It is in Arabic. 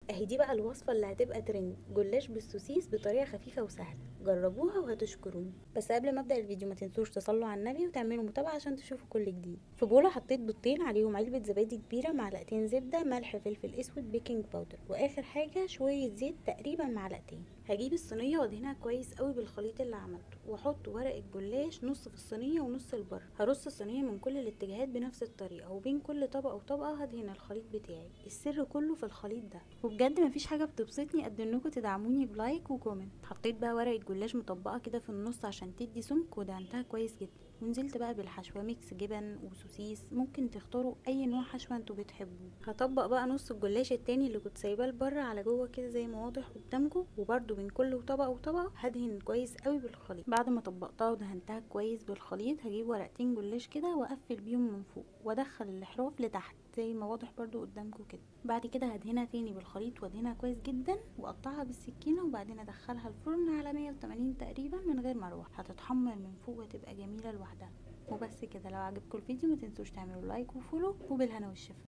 اهي دي بقى الوصفة اللي هتبقى ترند، جلاش بالسوسيس بطريقة خفيفة وسهلة. جربوها وهتشكروني. بس قبل ما ابدا الفيديو ما تنسوش تصلوا على النبي وتعملوا متابعة عشان تشوفوا كل جديد. في بولة حطيت بيضتين، عليهم علبة زبادي كبيرة، معلقتين زبدة، ملح، فلفل اسود، بيكنج باودر، واخر حاجة شوية زيت تقريبا معلقتين. هجيب الصينية وادهنها كويس قوي بالخليط اللي عملته، واحط ورق الجلاش نص في الصينية ونص لبره. هرص الصينية من كل الاتجاهات بنفس الطريقة، وبين كل طبقة وطبقة هدهن الخليط بتاعي. السر كله في الخليط ده. وبجد مفيش حاجة بتبسطني قد انكم تدعموني بلايك وكومنت. حطيت بقى ورقة جلاش مطبقة كده في النص عشان تدي سمك، ودهنتها كويس جدا. ونزلت بقى بالحشوة، ميكس جبن وسوسيس، ممكن تختاروا اي نوع حشوة انتوا بتحبوه. هطبق بقى نص الجلاش التاني اللي كنت سايباه لبره على جوه كده زي ما واضح قدامكم، وبرده بين كل طبقة وطبقة هدهن كويس قوي بالخليط. بعد ما طبقتها ودهنتها كويس بالخليط، هجيب ورقتين جلاش كده واقفل بيهم من فوق، وادخل الاحراف لتحت زي ما واضح برضو قدامكم كده. بعد كده هدهنها تاني بالخليط وادهنها كويس جدا، واقطعها بالسكينه، وبعدين ادخلها الفرن على 180 تقريبا من غير مروحه. هتتحمر من فوق وتبقى جميله لوحدها. وبس كده. لو عجبكم الفيديو ما تنسوش تعملوا لايك وفولو، وبالهنا والشفا.